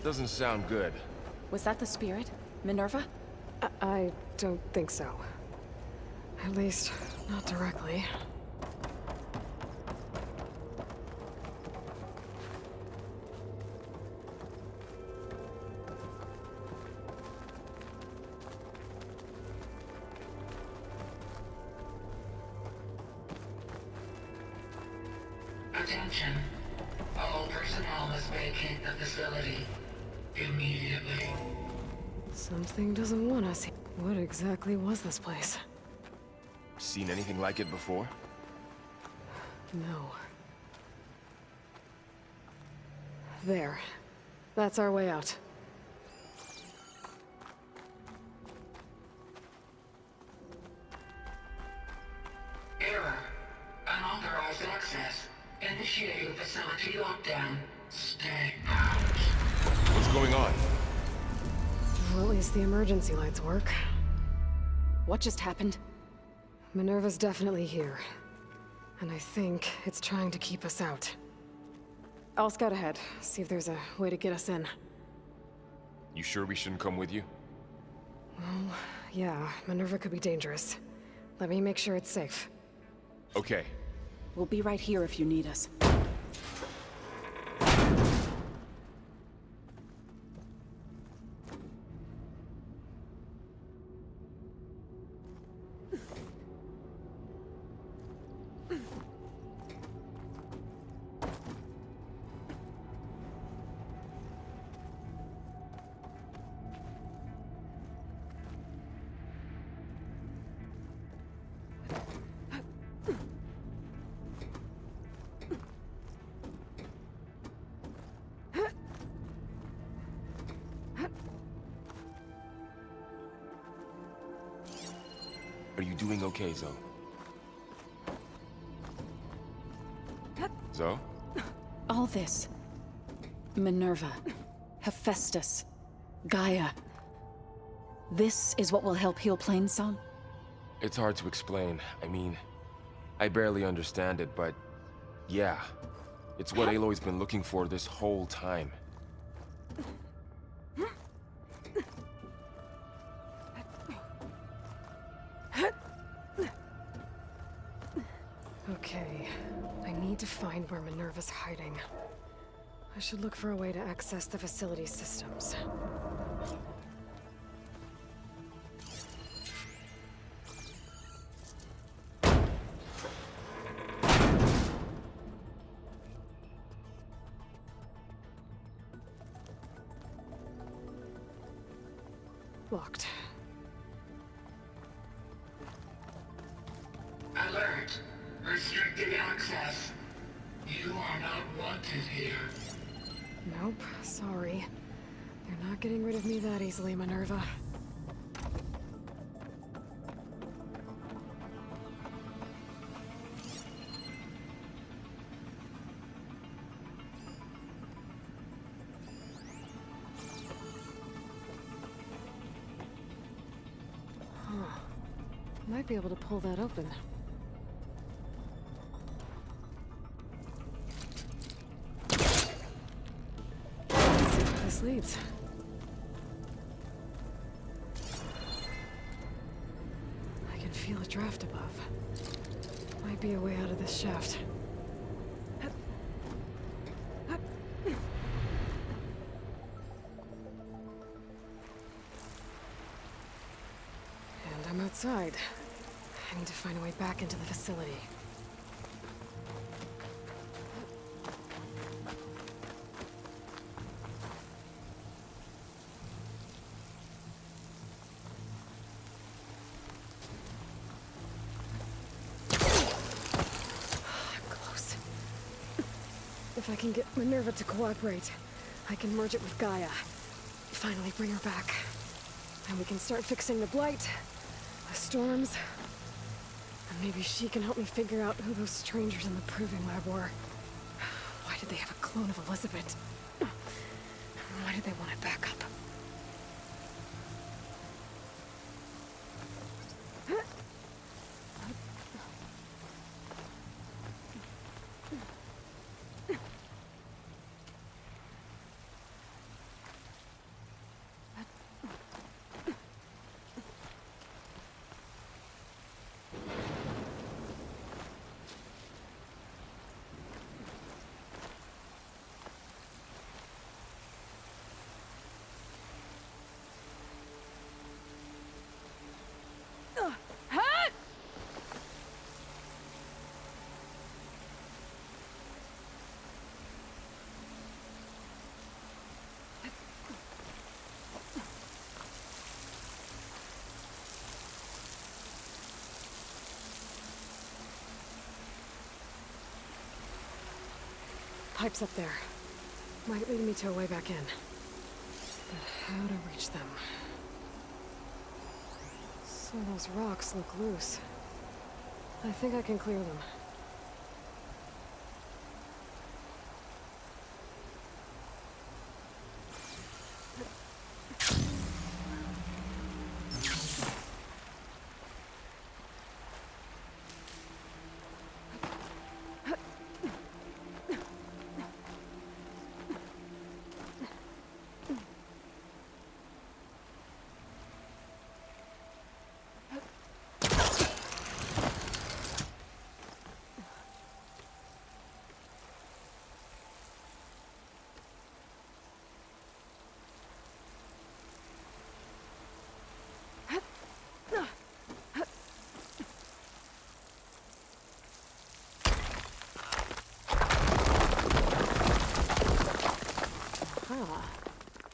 That doesn't sound good. Was that the spirit? Minerva? I don't think so. At least, not directly. Attention. All personnel must vacate the facility immediately. Something doesn't want us here. What exactly was this place? Seen anything like it before? No. There. That's our way out. Error. Unauthorized access. Initiate facility lockdown. Stay out. What's going on? Well, at least the emergency lights work. What just happened? Minerva's definitely here. And I think it's trying to keep us out. I'll scout ahead, see if there's a way to get us in. You sure we shouldn't come with you? Well, yeah, Minerva could be dangerous. Let me make sure it's safe. Okay. We'll be right here if you need us. Are you doing okay, Zoe? Zoe? All this. Minerva. Hephaestus. Gaia. This is what will help heal Plainsong? It's hard to explain. I mean, I barely understand it, but yeah. It's what Aloy's been looking for this whole time. Okay, I need to find where Minerva's hiding. I should look for a way to access the facility systems. Locked. Alert. Restricted access. You are not wanted here. Nope, sorry. You're not getting rid of me that easily, Minerva. Huh. Might be able to pull that open. This leads. I can feel a draft above. Might be a way out of this shaft. And I'm outside. I need to find a way back into the facility. If I can get Minerva to cooperate, I can merge it with Gaia. Finally bring her back. And we can start fixing the Blight, the storms, and maybe she can help me figure out who those strangers in the Proving Lab were. Why did they have a clone of Elizabeth? Why did they want it back up? pipes up there. Might lead me to a way back in. But how to reach them? So those rocks look loose. I think I can clear them.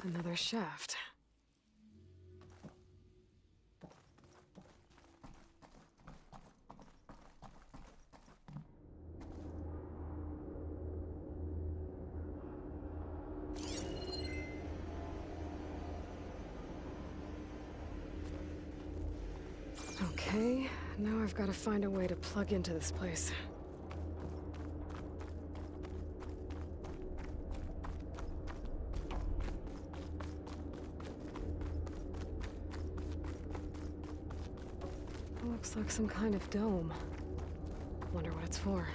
Another shaft. Okay, now I've got to find a way to plug into this place. Looks like some kind of dome. Wonder what it's for.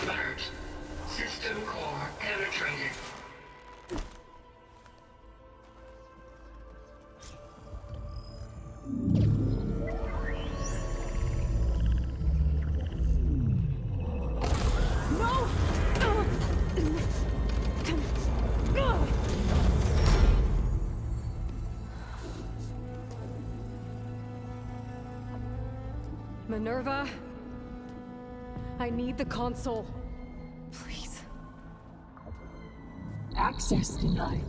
Alert. System core penetrated. Minerva? I need the console. Please. Access denied.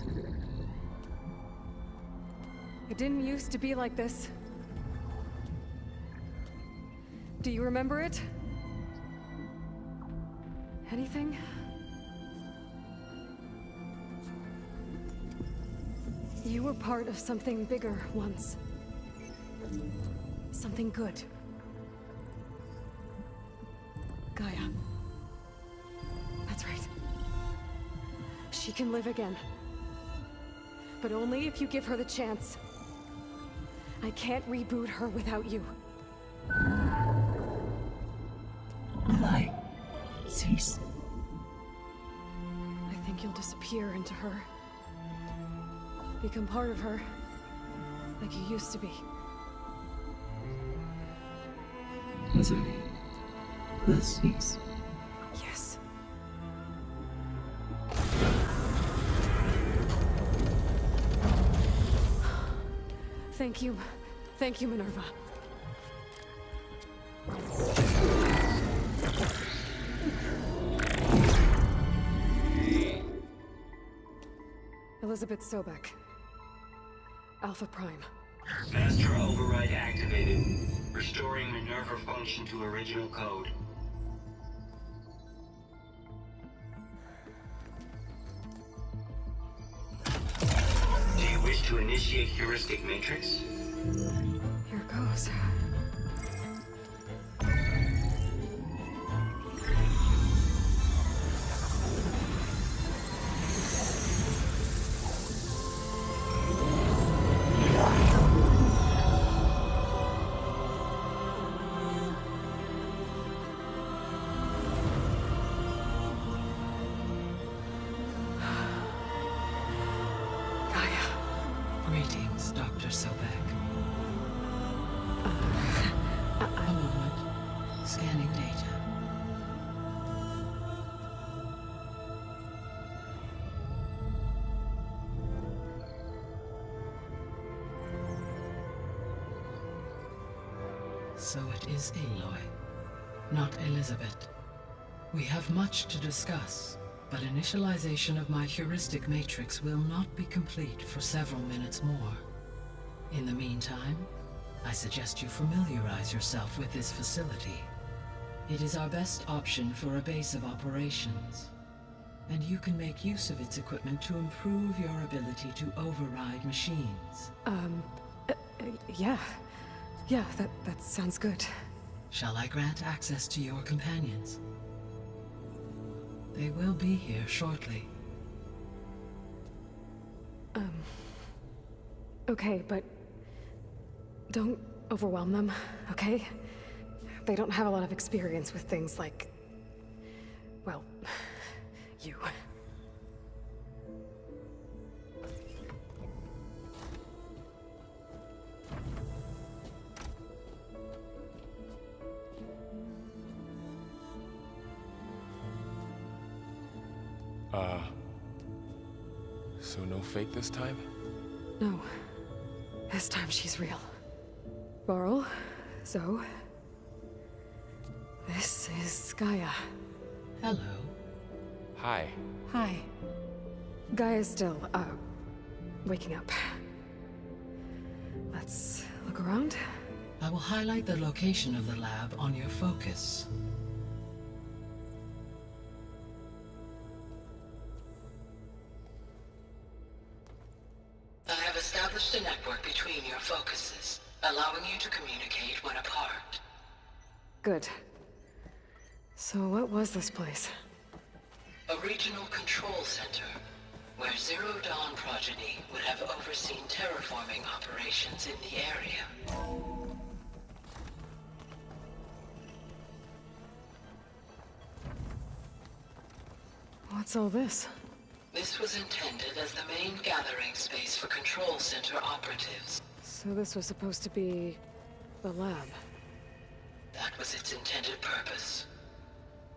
It didn't used to be like this. Do you remember it? Anything? You were part of something bigger once. Something good. GAIA. That's right. She can live again. But only if you give her the chance. I can't reboot her without you. Aloy, cease. I think you'll disappear into her. Become part of her. Like you used to be. Misery will cease. Yes. Thank you. Thank you, Minerva. Elizabeth Sobek. Alpha Prime. Master override activated. Restoring Minerva function to original code. Do you wish to initiate heuristic matrix? Here goes. Greetings, Dr. Sobek. A moment. Scanning data. So it is Aloy, not Elizabeth. We have much to discuss, but initialization of my heuristic matrix will not be complete for several minutes more. In the meantime, I suggest you familiarize yourself with this facility. It is our best option for a base of operations, and you can make use of its equipment to improve your ability to override machines. Yeah. Yeah, that sounds good. Shall I grant access to your companions? They will be here shortly. Okay, but don't overwhelm them, okay? They don't have a lot of experience with things like, well, you. So no fake this time? No. This time she's real. Laurel, Zoe. This is Gaia. Hello. Hi. Hi. Gaia's still, waking up. Let's look around. I will highlight the location of the lab on your focus. I have established a network between your focuses, allowing you to communicate when apart. Good. So what was this place? A regional control center, where Zero Dawn progeny would have overseen terraforming operations in the area. What's all this? This was intended as the main gathering space for control center operatives. So this was supposed to be the lab. That was its intended purpose.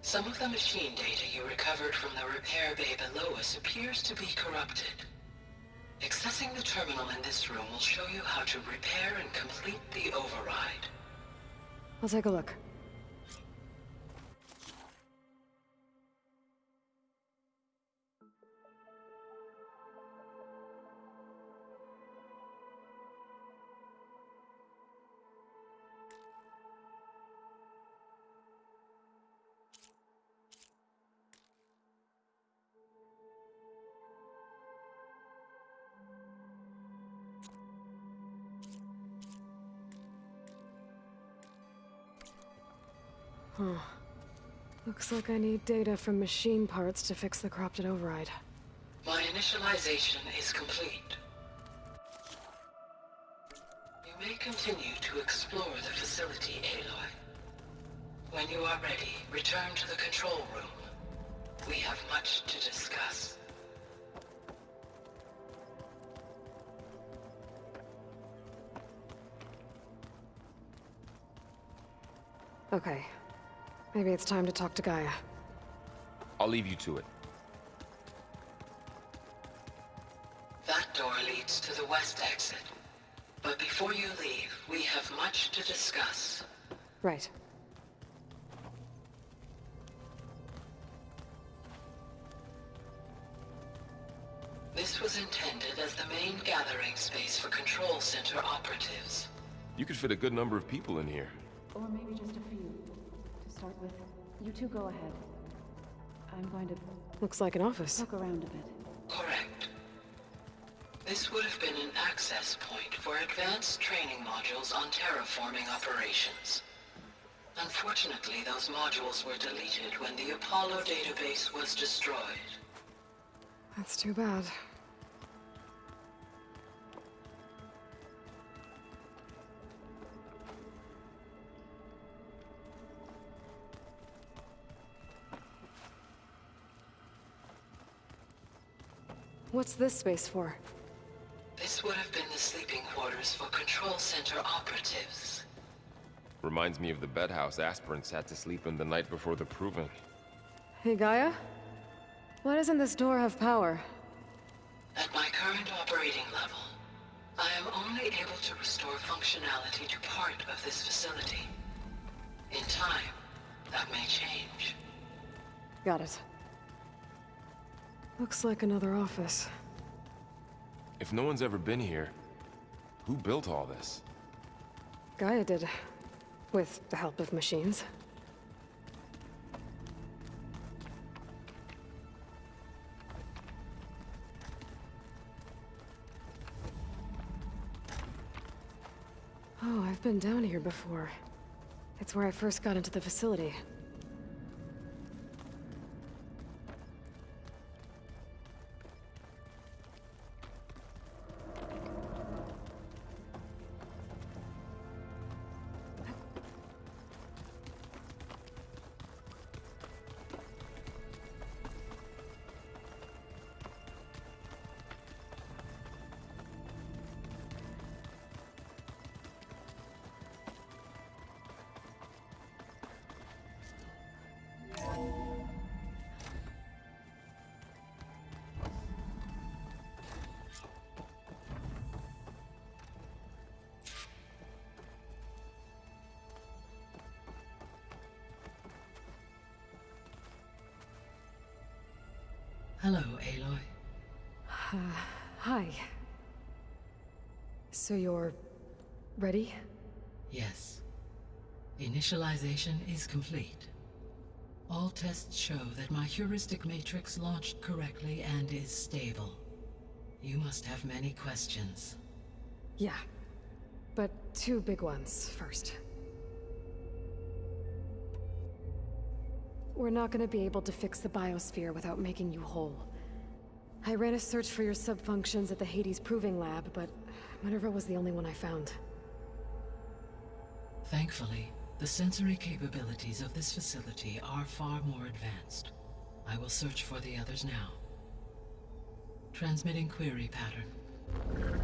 Some of the machine data you recovered from the repair bay below us appears to be corrupted. Accessing the terminal in this room will show you how to repair and complete the override. I'll take a look. Huh. Looks like I need data from machine parts to fix the corrupted override. My initialization is complete. You may continue to explore the facility, Aloy. When you are ready, return to the control room. We have much to discuss. Okay. Maybe it's time to talk to Gaia. I'll leave you to it. That door leads to the west exit. But before you leave, we have much to discuss. Right. This was intended as the main gathering space for control center operatives. You could fit a good number of people in here. Or maybe just a few. To start with, you two go ahead. I'm going to Looks like an office. look around a bit. Correct. This would have been an access point for advanced training modules on terraforming operations. Unfortunately, those modules were deleted when the Apollo database was destroyed. That's too bad. What's this space for? This would have been the sleeping quarters for control center operatives. Reminds me of the bedhouse aspirants had to sleep in the night before the proving. Hey, Gaia? Why doesn't this door have power? At my current operating level, I am only able to restore functionality to part of this facility. In time, that may change. Got it. Looks like another office. If no one's ever been here, who built all this? Gaia did. With the help of machines. Oh, I've been down here before. It's where I first got into the facility. Hello, Aloy. Hi. So you're... ready? Yes. Initialization is complete. All tests show that my heuristic matrix launched correctly and is stable. You must have many questions. Yeah. But two big ones first. We're not gonna be able to fix the biosphere without making you whole. I ran a search for your subfunctions at the Hades Proving Lab, but Minerva was the only one I found. Thankfully, the sensory capabilities of this facility are far more advanced. I will search for the others now. Transmitting query pattern.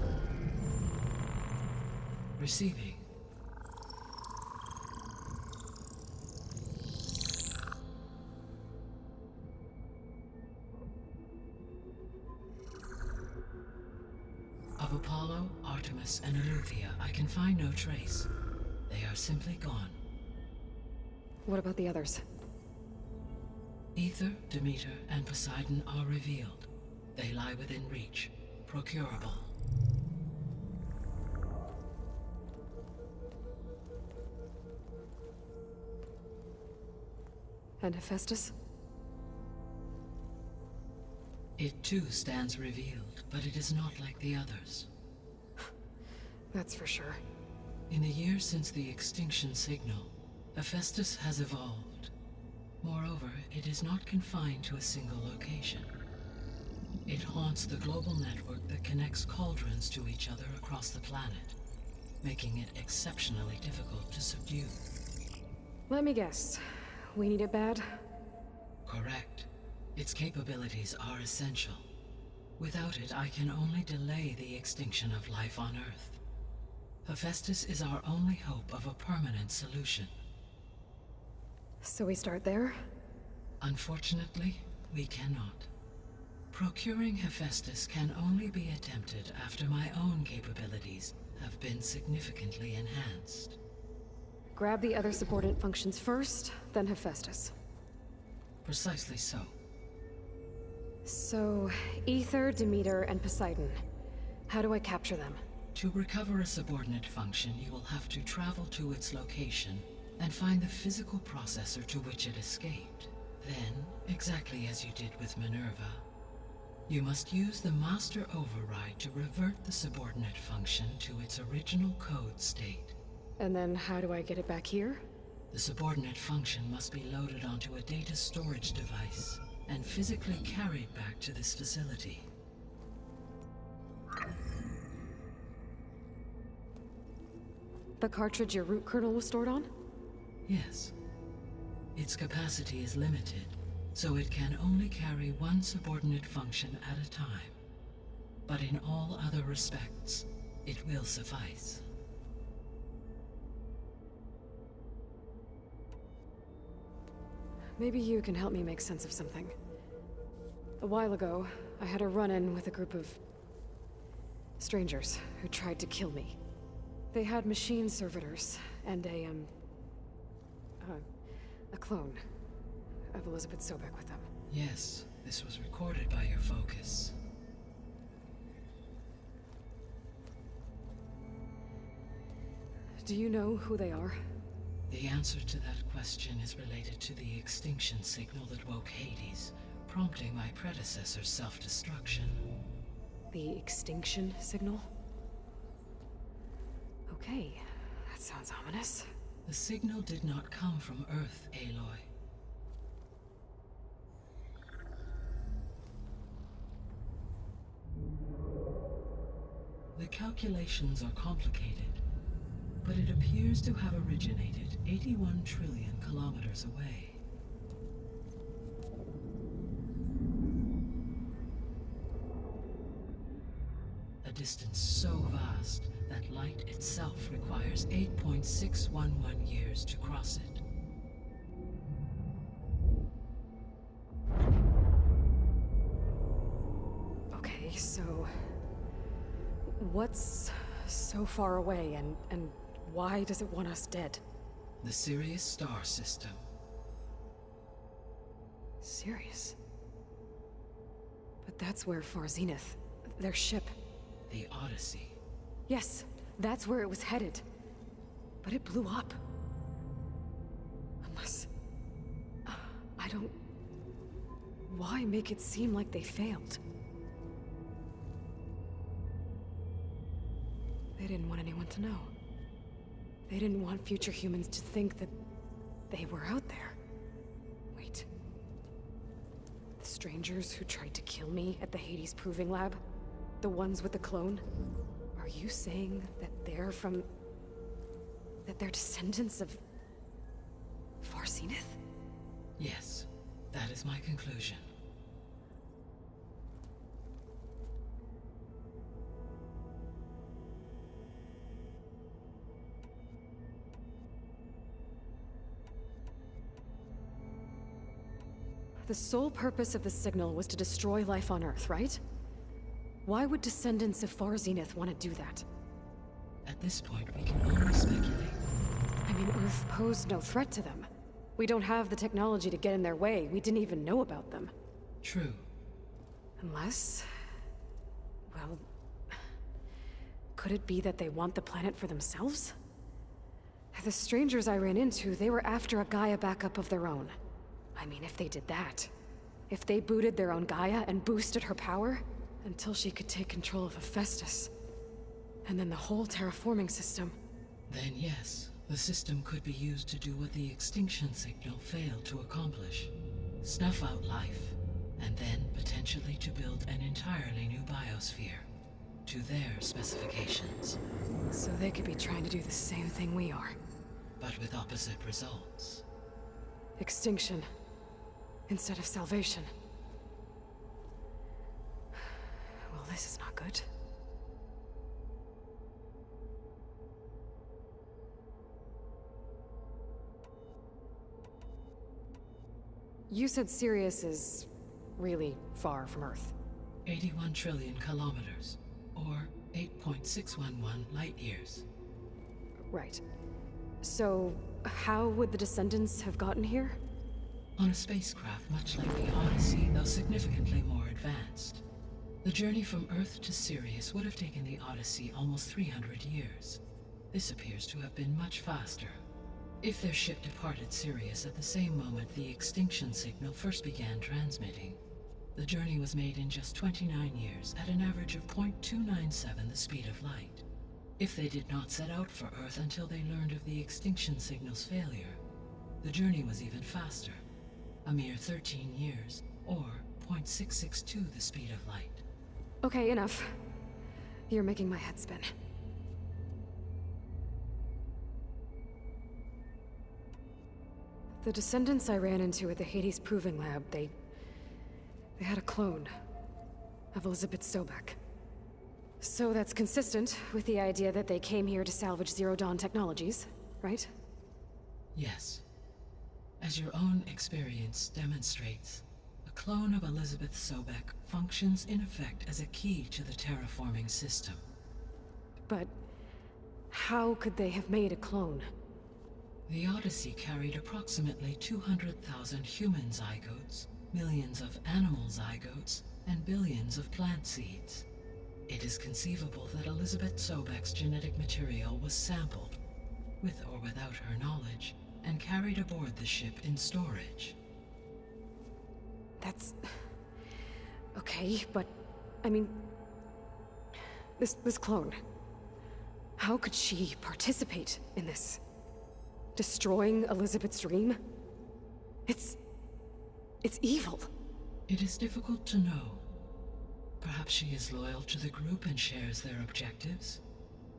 Receiving. Of Apollo, Artemis, and Eleuthia, I can find no trace. They are simply gone. What about the others? Ether, Demeter, and Poseidon are revealed. They lie within reach, procurable. And Hephaestus? It too stands revealed, but it is not like the others. That's for sure. In the years since the extinction signal, Hephaestus has evolved. Moreover, it is not confined to a single location. It haunts the global network that connects cauldrons to each other across the planet, making it exceptionally difficult to subdue. Let me guess. We need it bad? Correct. Its capabilities are essential. Without it, I can only delay the extinction of life on Earth. Hephaestus is our only hope of a permanent solution. So we start there? Unfortunately, we cannot. Procuring Hephaestus can only be attempted after my own capabilities have been significantly enhanced. Grab the other subordinate functions first, then Hephaestus. Precisely so. So, Ether, Demeter, and Poseidon. How do I capture them? To recover a subordinate function, you will have to travel to its location and find the physical processor to which it escaped. Then, exactly as you did with Minerva, you must use the master override to revert the subordinate function to its original code state. And then how do I get it back here? The subordinate function must be loaded onto a data storage device and physically carried back to this facility. The cartridge your root kernel was stored on? Yes. Its capacity is limited, so it can only carry one subordinate function at a time. But in all other respects, it will suffice. Maybe you can help me make sense of something. A while ago, I had a run-in with a group of strangers who tried to kill me. They had machine servitors and a A clone of Elizabeth Sobek with them. Yes, this was recorded by your focus. Do you know who they are? The answer to that question is related to the extinction signal that woke Hades, prompting my predecessor's self-destruction. The extinction signal? Okay, that sounds ominous. The signal did not come from Earth, Aloy. The calculations are complicated, but it appears to have originated 81 trillion kilometers away. A distance so vast that light itself requires 8.611 years to cross it. Okay, so... what's so far away, and why does it want us dead? The Sirius star system. Sirius? But that's where Far Zenith, their ship... The Odyssey. Yes, that's where it was headed. But it blew up. Unless... I don't... Why make it seem like they failed? They didn't want anyone to know. They didn't want future humans to think that they were out there. Wait. The strangers who tried to kill me at the Hades Proving Lab? The ones with the clone? Are you saying that they're from... that they're descendants of... Far Zenith? Yes, that is my conclusion. The sole purpose of the signal was to destroy life on Earth, right? Why would descendants of Far Zenith want to do that? At this point, we can only speculate. I mean, Earth posed no threat to them. We don't have the technology to get in their way. We didn't even know about them. True. Unless... well... could it be that they want the planet for themselves? The strangers I ran into, they were after a Gaia backup of their own. I mean, if they did that... if they booted their own Gaia and boosted her power... until she could take control of Hephaestus. And then the whole terraforming system. Then yes, the system could be used to do what the extinction signal failed to accomplish. Snuff out life, and then potentially to build an entirely new biosphere. To their specifications. So they could be trying to do the same thing we are. But with opposite results. Extinction. Instead of salvation. Well, this is not good. You said Sirius is really far from Earth. 81 trillion kilometers, or 8.611 light years. Right. So, how would the descendants have gotten here? On a spacecraft much like the Odyssey, though significantly more advanced. The journey from Earth to Sirius would have taken the Odyssey almost 300 years. This appears to have been much faster. If their ship departed Sirius at the same moment the extinction signal first began transmitting, the journey was made in just 29 years at an average of 0.297 the speed of light. If they did not set out for Earth until they learned of the extinction signal's failure, the journey was even faster. A mere 13 years, or 0.662 the speed of light. Okay, enough. You're making my head spin. The descendants I ran into at the Hades Proving Lab, they had a clone of Elizabeth Sobek. So that's consistent with the idea that they came here to salvage Zero Dawn technologies, right? Yes. As your own experience demonstrates, a clone of Elizabeth Sobek functions in effect as a key to the terraforming system. But how could they have made a clone? The Odyssey carried approximately 200,000 human zygotes, millions of animal zygotes, and billions of plant seeds. It is conceivable that Elizabeth Sobek's genetic material was sampled, with or without her knowledge, and carried aboard the ship in storage. That's... okay, but... I mean... This clone... how could she participate in this? Destroying Elizabeth's dream? It's evil. It is difficult to know. Perhaps she is loyal to the group and shares their objectives.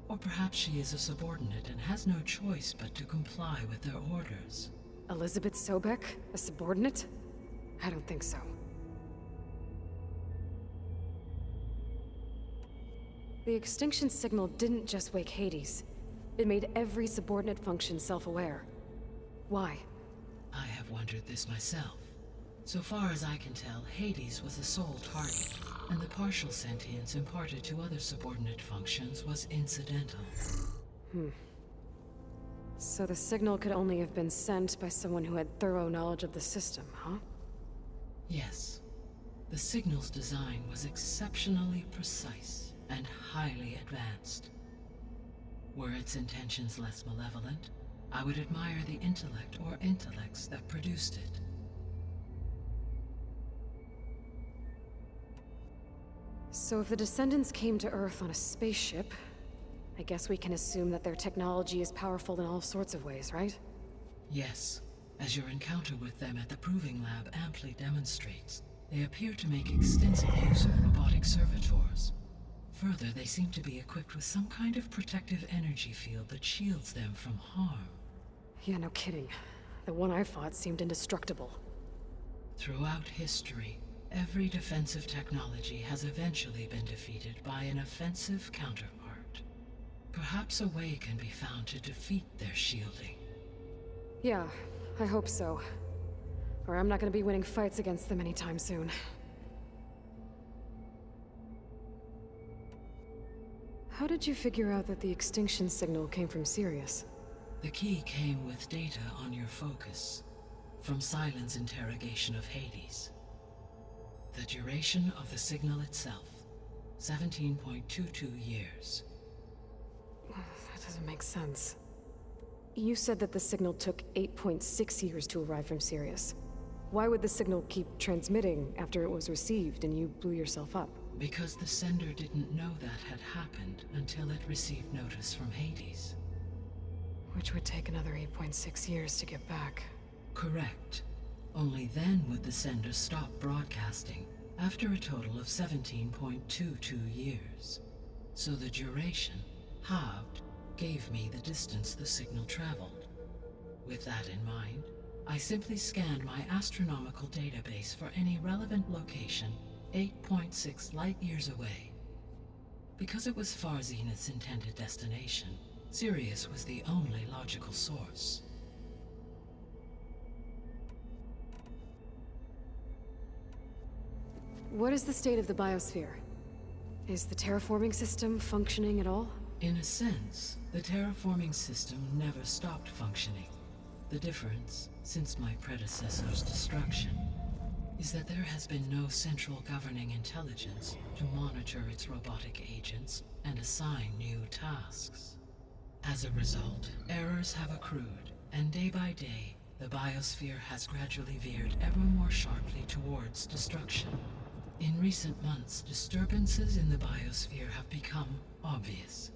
Or perhaps she is a subordinate and has no choice but to comply with their orders. Elizabeth Sobek? A subordinate? I don't think so. The extinction signal didn't just wake Hades. It made every subordinate function self-aware. Why? I have wondered this myself. So far as I can tell, Hades was the sole target, and the partial sentience imparted to other subordinate functions was incidental. So the signal could only have been sent by someone who had thorough knowledge of the system, huh? Yes. The signal's design was exceptionally precise and highly advanced. Were its intentions less malevolent, I would admire the intellect or intellects that produced it. So if the descendants came to Earth on a spaceship, I guess we can assume that their technology is powerful in all sorts of ways, right? Yes, as your encounter with them at the Proving Lab amply demonstrates, they appear to make extensive use of robotic servitors. Further, they seem to be equipped with some kind of protective energy field that shields them from harm. Yeah, no kidding. The one I fought seemed indestructible. Throughout history, every defensive technology has eventually been defeated by an offensive counterpart. Perhaps a way can be found to defeat their shielding. Yeah, I hope so. Or I'm not gonna be winning fights against them anytime soon. How did you figure out that the extinction signal came from Sirius? The key came with data on your focus, from Silent's interrogation of Hades. The duration of the signal itself, 17.22 years. That doesn't make sense. You said that the signal took 8.6 years to arrive from Sirius. Why would the signal keep transmitting after it was received and you blew yourself up? Because the sender didn't know that had happened until it received notice from Hades. Which would take another 8.6 years to get back. Correct. Only then would the sender stop broadcasting, after a total of 17.22 years. So the duration, halved, gave me the distance the signal traveled. With that in mind, I simply scanned my astronomical database for any relevant location 8.6 light-years away. Because it was Far Zenith's intended destination, Sirius was the only logical source. What is the state of the biosphere? Is the terraforming system functioning at all? In a sense, the terraforming system never stopped functioning. The difference, since my predecessor's destruction, is that there has been no central governing intelligence to monitor its robotic agents and assign new tasks. As a result, errors have accrued, and day by day, the biosphere has gradually veered ever more sharply towards destruction. In recent months, disturbances in the biosphere have become obvious.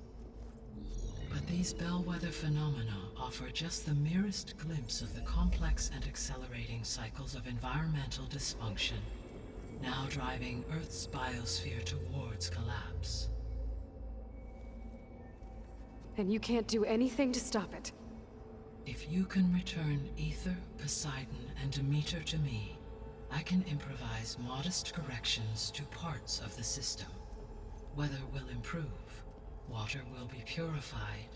But these bellwether phenomena offer just the merest glimpse of the complex and accelerating cycles of environmental dysfunction, now driving Earth's biosphere towards collapse. And you can't do anything to stop it? If you can return Ether, Poseidon, and Demeter to me, I can improvise modest corrections to parts of the system. Weather will improve, water will be purified,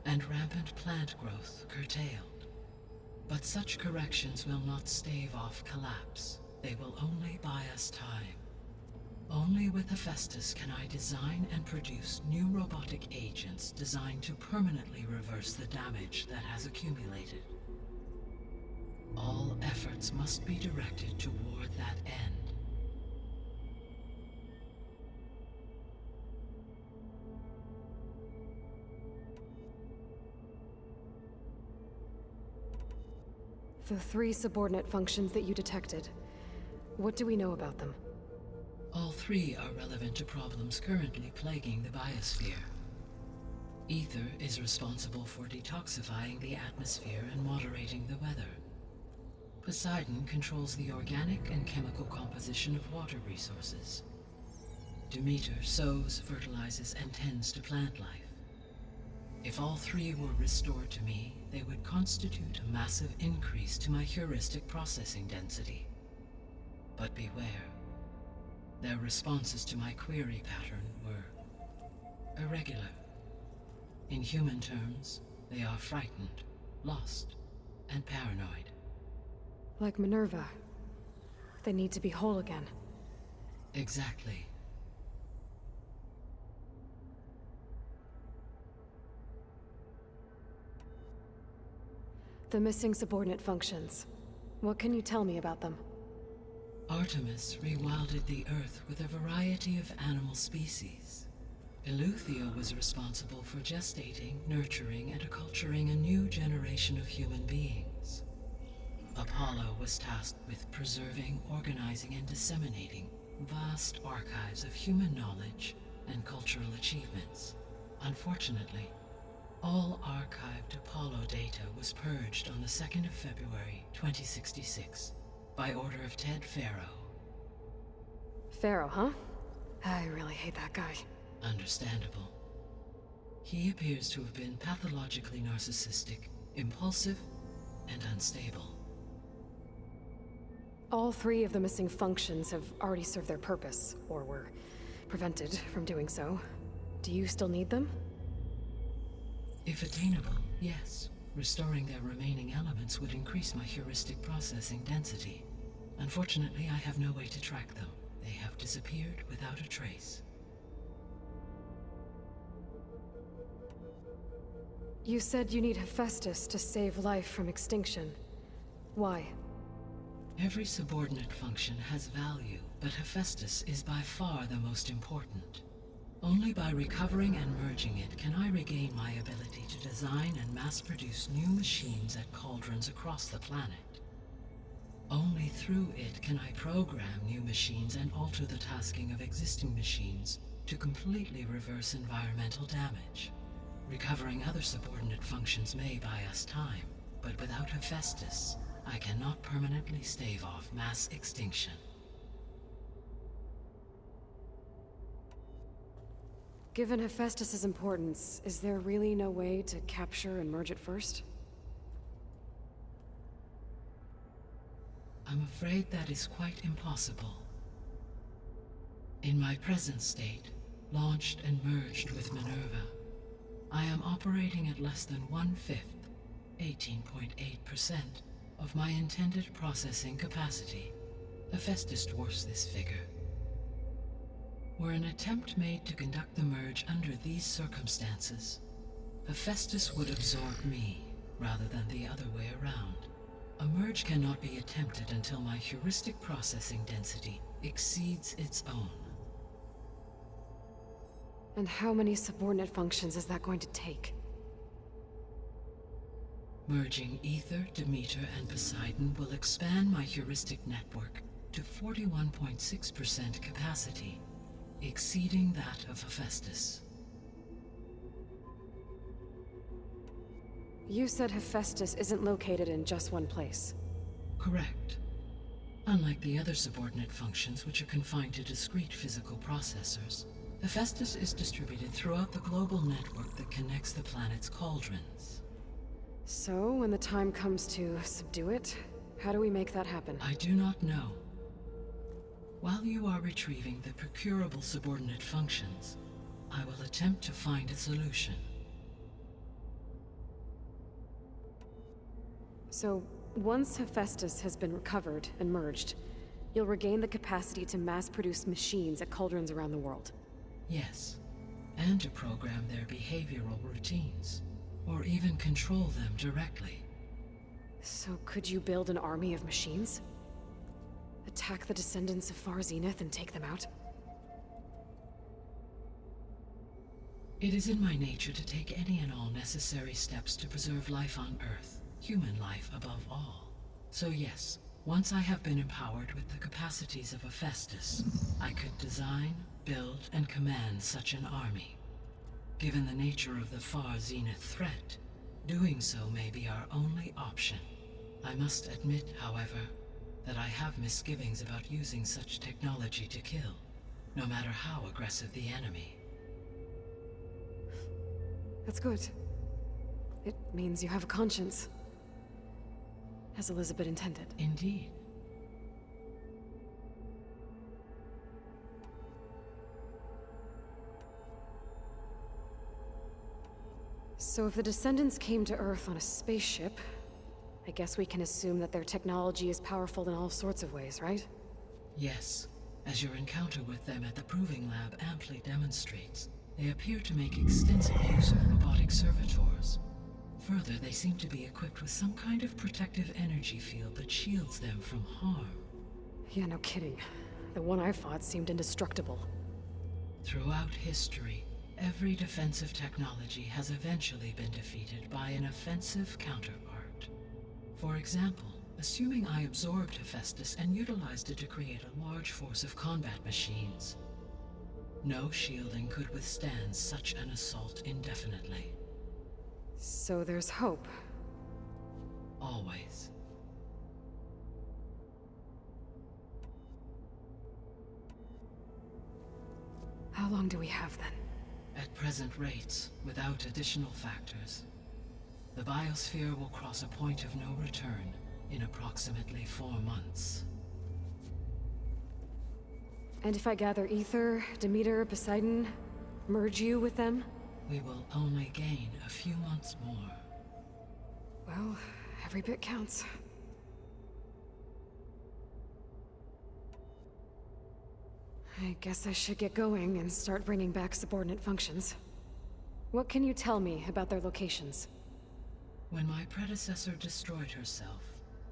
and rampant plant growth curtailed. But such corrections will not stave off collapse. They will only buy us time. Only with Hephaestus can I design and produce new robotic agents designed to permanently reverse the damage that has accumulated. All efforts must be directed toward that end. The 3 subordinate functions that you detected, what do we know about them? All 3 are relevant to problems currently plaguing the biosphere. Ether is responsible for detoxifying the atmosphere and moderating the weather. Poseidon controls the organic and chemical composition of water resources. Demeter sows, fertilizes, and tends to plant life. If all 3 were restored to me, they would constitute a massive increase to my heuristic processing density. But beware. Their responses to my query pattern were irregular. In human terms, they are frightened, lost, and paranoid. Like Minerva. They need to be whole again. Exactly. The missing subordinate functions. What can you tell me about them? Artemis rewilded the Earth with a variety of animal species. Eleuthia was responsible for gestating, nurturing, and acculturating a new generation of human beings. Apollo was tasked with preserving, organizing, and disseminating vast archives of human knowledge and cultural achievements. Unfortunately, all archived Apollo data was purged on the 2nd of February, 2066, by order of Ted Faro. Pharaoh, huh? I really hate that guy. Understandable. He appears to have been pathologically narcissistic, impulsive, and unstable. All 3 of the missing functions have already served their purpose, or were prevented from doing so. Do you still need them? If attainable, yes. Restoring their remaining elements would increase my heuristic processing density. Unfortunately, I have no way to track them. They have disappeared without a trace. You said you need Hephaestus to save life from extinction. Why? Every subordinate function has value, but Hephaestus is by far the most important. Only by recovering and merging it can I regain my ability to design and mass-produce new machines at cauldrons across the planet. Only through it can I program new machines and alter the tasking of existing machines to completely reverse environmental damage. Recovering other subordinate functions may buy us time, but without Hephaestus, I cannot permanently stave off mass extinction. Given Hephaestus's importance, is there really no way to capture and merge it first? I'm afraid that is quite impossible. In my present state, launched and merged with Minerva, I am operating at less than 1/5, 18.8%, of my intended processing capacity. Hephaestus dwarfs this figure. Were an attempt made to conduct the merge under these circumstances, Hephaestus would absorb me, rather than the other way around. A merge cannot be attempted until my heuristic processing density exceeds its own. And how many subordinate functions is that going to take? Merging Ether, Demeter, and Poseidon will expand my heuristic network to 41.6% capacity, exceeding that of Hephaestus. You said Hephaestus isn't located in just one place. Correct. Unlike the other subordinate functions, which are confined to discrete physical processors, Hephaestus is distributed throughout the global network that connects the planet's cauldrons. So, when the time comes to subdue it, how do we make that happen? I do not know. While you are retrieving the procurable subordinate functions, I will attempt to find a solution. So, once Hephaestus has been recovered and merged, you'll regain the capacity to mass-produce machines at cauldrons around the world. Yes, and to program their behavioral routines, or even control them directly. So could you build an army of machines? Attack the descendants of Far Zenith and take them out? It is in my nature to take any and all necessary steps to preserve life on Earth, human life above all. So yes, once I have been empowered with the capacities of a Festus, I could design, build, and command such an army. Given the nature of the Far Zenith threat, doing so may be our only option. I must admit, however, that I have misgivings about using such technology to kill, no matter how aggressive the enemy. That's good. It means you have a conscience. As Elizabeth intended. Indeed. So if the descendants came to Earth on a spaceship, I guess we can assume that their technology is powerful in all sorts of ways, right? Yes, as your encounter with them at the Proving Lab amply demonstrates. They appear to make extensive use of robotic servitors. Further, they seem to be equipped with some kind of protective energy field that shields them from harm. Yeah, no kidding. The one I fought seemed indestructible. Throughout history, every defensive technology has eventually been defeated by an offensive counterpart. For example, assuming I absorbed Hephaestus and utilized it to create a large force of combat machines. No shielding could withstand such an assault indefinitely. So there's hope. Always. How long do we have then? At present rates, without additional factors, the biosphere will cross a point of no return in approximately 4 months. And if I gather Ether, Demeter, Poseidon, merge you with them? We will only gain a few months more. Well, every bit counts. I guess I should get going and start bringing back subordinate functions. What can you tell me about their locations? When my predecessor destroyed herself,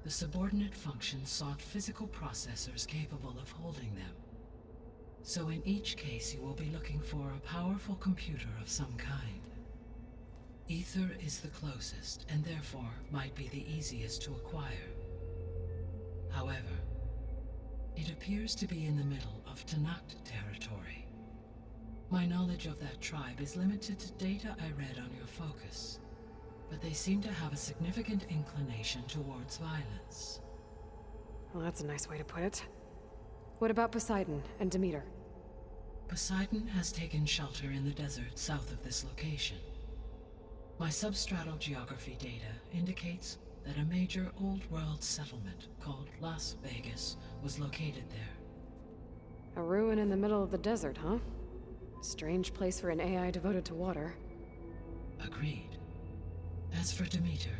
the subordinate functions sought physical processors capable of holding them. So in each case you will be looking for a powerful computer of some kind. Ether is the closest, and therefore might be the easiest to acquire. However, it appears to be in the middle of Tanakh territory. My knowledge of that tribe is limited to data I read on your focus, but they seem to have a significant inclination towards violence. Well, that's a nice way to put it. What about Poseidon and Demeter? Poseidon has taken shelter in the desert south of this location. My substratal geography data indicates that a major old-world settlement called Las Vegas was located there. A ruin in the middle of the desert, huh? Strange place for an AI devoted to water. Agreed. As for Demeter,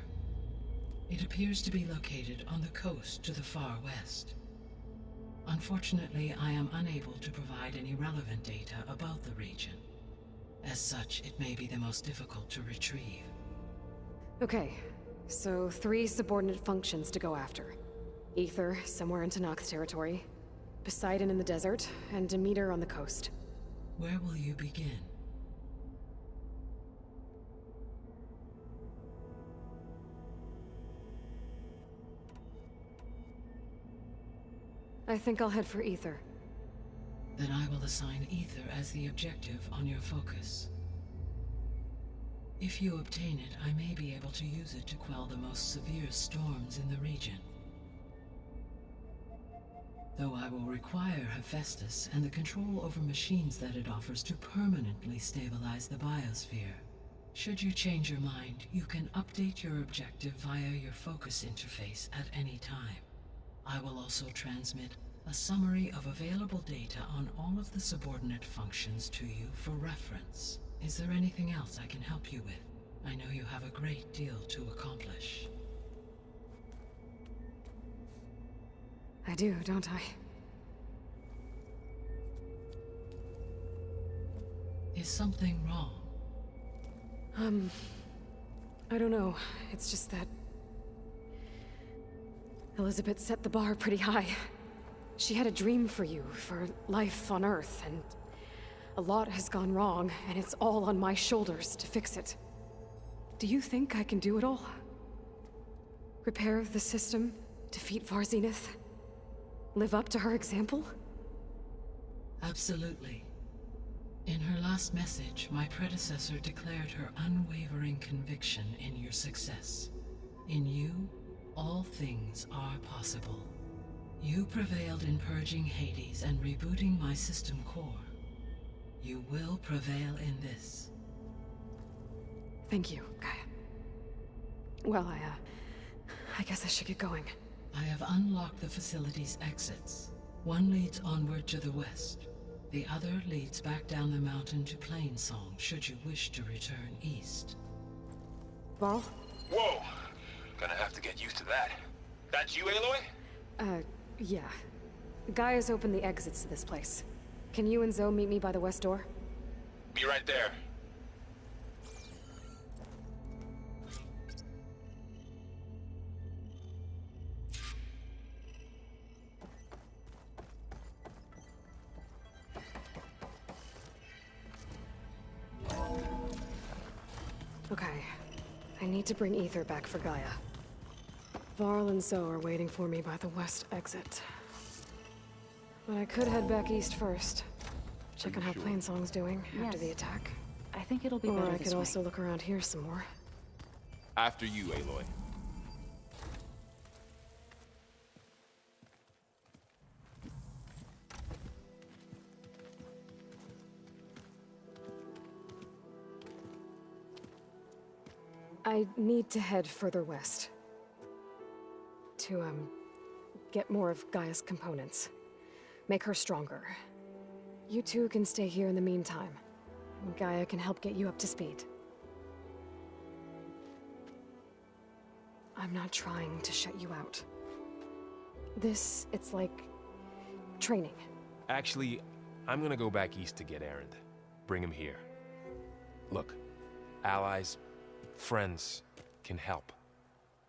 it appears to be located on the coast to the far west. Unfortunately, I am unable to provide any relevant data about the region. As such, it may be the most difficult to retrieve. Okay, so 3 subordinate functions to go after. Ether, somewhere in Tanakh territory. Poseidon in the desert, and Demeter on the coast. Where will you begin? I think I'll head for Ether. Then I will assign Ether as the objective on your focus. If you obtain it, I may be able to use it to quell the most severe storms in the region. Though I will require Hephaestus and the control over machines that it offers to permanently stabilize the biosphere. Should you change your mind, you can update your objective via your focus interface at any time. I will also transmit a summary of available data on all of the subordinate functions to you for reference. Is there anything else I can help you with? I know you have a great deal to accomplish. I do, don't I? Is something wrong? I don't know. It's just that Elizabeth set the bar pretty high. She had a dream for you, for life on Earth, and a lot has gone wrong, and it's all on my shoulders to fix it. Do you think I can do it all? Repair the system, defeat Varzenith, live up to her example? Absolutely. In her last message, my predecessor declared her unwavering conviction in your success. In you, all things are possible. You prevailed in purging Hades and rebooting my system core. You will prevail in this. Thank you, Gaia. Well, I guess I should get going. I have unlocked the facility's exits. One leads onward to the west. The other leads back down the mountain to Plainsong, should you wish to return east. Varl? Whoa! Gonna have to get used to that. That's you, Aloy? Yeah. Gaia's opened the exits to this place. Can you and Zoe meet me by the west door? Be right there. Okay. I need to bring Ether back for Gaia. Varl and Zoe are waiting for me by the west exit. But I could head back east first. Check on how Plainsong's doing after the attack. I think it'll be Or better I this could way. also look around here some more. After you, Aloy. I need to head further west. To, get more of Gaia's components. Make her stronger. You two can stay here in the meantime. Gaia can help get you up to speed. I'm not trying to shut you out. It's like training. Actually, I'm gonna go back east to get Erend. Bring him here. Look, allies, friends can help.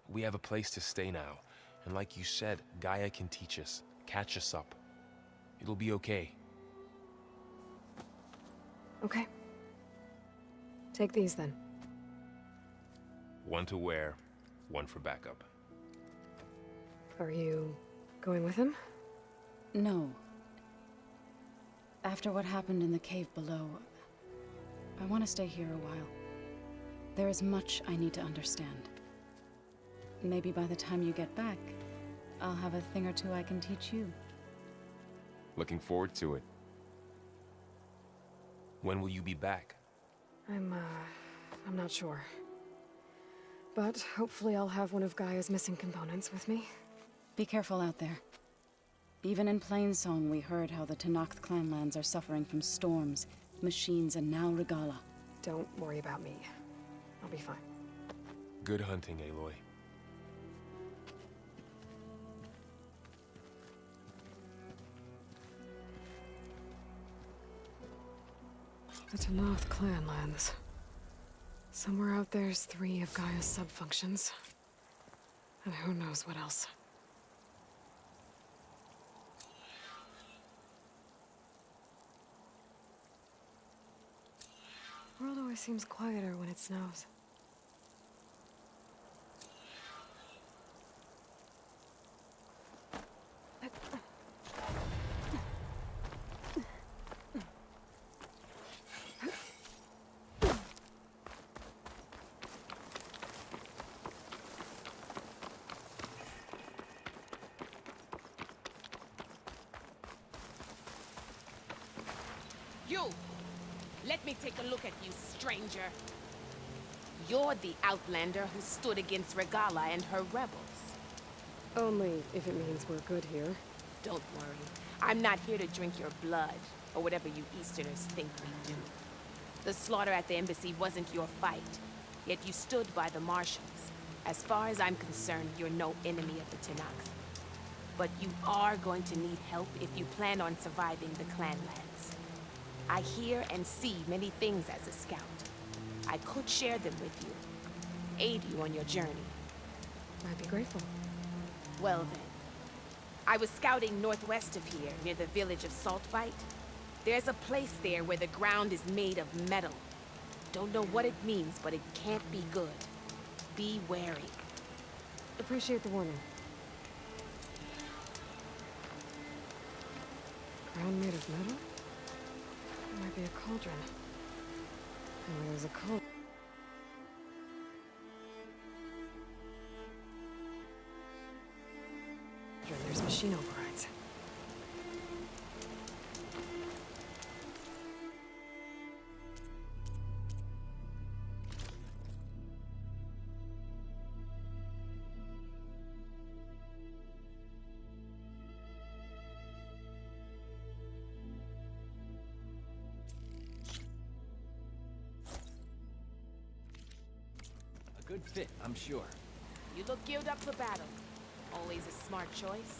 We have a place to stay now. And like you said, Gaia can teach us, catch us up. It'll be okay. Okay. Take these then. One to wear, one for backup. Are you going with him? No. After what happened in the cave below, I want to stay here a while. There is much I need to understand. Maybe by the time you get back, I'll have a thing or two I can teach you. Looking forward to it. When will you be back? I'm not sure. But hopefully I'll have one of Gaia's missing components with me. Be careful out there. Even in Plainsong, we heard how the Tenakth clanlands are suffering from storms, machines, and now Regala. Don't worry about me. I'll be fine. Good hunting, Aloy. The Tenakth clanlands. Somewhere out there's 3 of Gaia's sub-functions. And who knows what else. The world always seems quieter when it snows. You! Let me take a look at you, stranger. You're the Outlander who stood against Regala and her rebels. Only if it means we're good here. Don't worry. I'm not here to drink your blood, or whatever you Easterners think we do. The slaughter at the embassy wasn't your fight, yet you stood by the Martians. As far as I'm concerned, you're no enemy of the Tenakth. But you are going to need help if you plan on surviving the clanlands. I hear and see many things as a scout. I could share them with you, aid you on your journey. I'd be grateful. Well then, I was scouting northwest of here, near the village of Saltbite. There's a place there where the ground is made of metal. Don't know what it means, but it can't be good. Be wary. Appreciate the warning. Ground made of metal? It might be a cauldron. And where there's a cauldron. There's machine overrides. A good fit, I'm sure. You look geared up for battle. Always a smart choice.